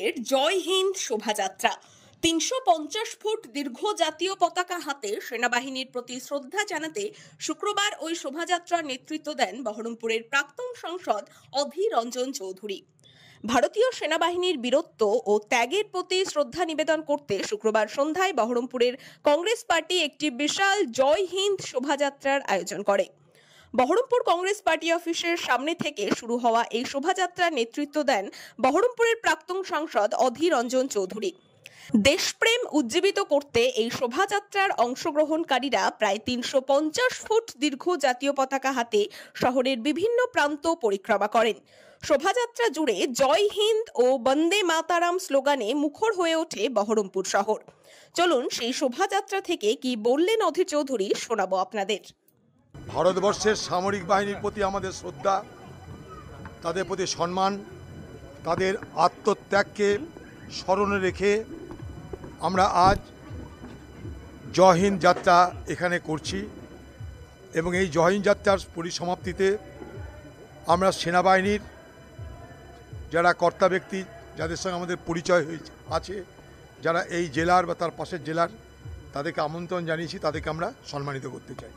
বহরমপুরের জয় হিন্দ শোভাযাত্রা ৩৫০ ফুট দীর্ঘ জাতীয় পতাকা হাতে সেনাবাহিনীর প্রতি শ্রদ্ধা জানাতে শুক্রবার ওই শোভাযাত্রার নেতৃত্ব দেন বহরমপুরের প্রাক্তন সাংসদ অধীর রঞ্জন চৌধুরী। ভারতীয় সেনাবাহিনীর বীরত্ব ও ত্যাগের প্রতি শ্রদ্ধা নিবেদন করতে শুক্রবার সন্ধ্যায় বহরমপুরের কংগ্রেস পার্টি একটি বিশাল জয় হিন্দ শোভাযাত্রার আয়োজন করে। বহরমপুর কংগ্রেস পার্টি অফিসের সামনে থেকে শুরু হওয়া এই শোভাযাত্রার নেতৃত্ব দেন বহরমপুরের প্রাক্তন সাংসদ অধীর রঞ্জন চৌধুরী। দেশপ্রেম উজ্জীবিত করতে এই শোভাযাত্রার অংশগ্রহণকারীরা প্রায় ৩৫০ ফুট দীর্ঘ জাতীয় পতাকা হাতে শহরের বিভিন্ন প্রান্ত পরিক্রমা করেন। শোভাযাত্রা জুড়ে জয় হিন্দ ও বন্দে মাতারাম স্লোগানে মুখর হয়ে ওঠে বহরমপুর শহর। চলুন সেই শোভাযাত্রা থেকে কি বললেন অধীর চৌধুরী শোনাবো আপনাদের। ভারতবর্ষের সামরিক বাহিনীর প্রতি আমাদের শ্রদ্ধা, তাদের প্রতি সম্মান, তাদের আত্মত্যাগকে স্মরণে রেখে আমরা আজ জয় হিন্দ যাত্রা এখানে করছি এবং এই জয় হিন্দ যাত্রার পরিসমাপ্তিতে আমরা সেনাবাহিনীর যারা কর্তা ব্যক্তি, যাদের সঙ্গে আমাদের পরিচয় আছে, যারা এই জেলার বা তার পাশের জেলার, তাদেরকে আমন্ত্রণ জানিয়েছি, তাদেরকে আমরা সম্মানিত করতে চাই।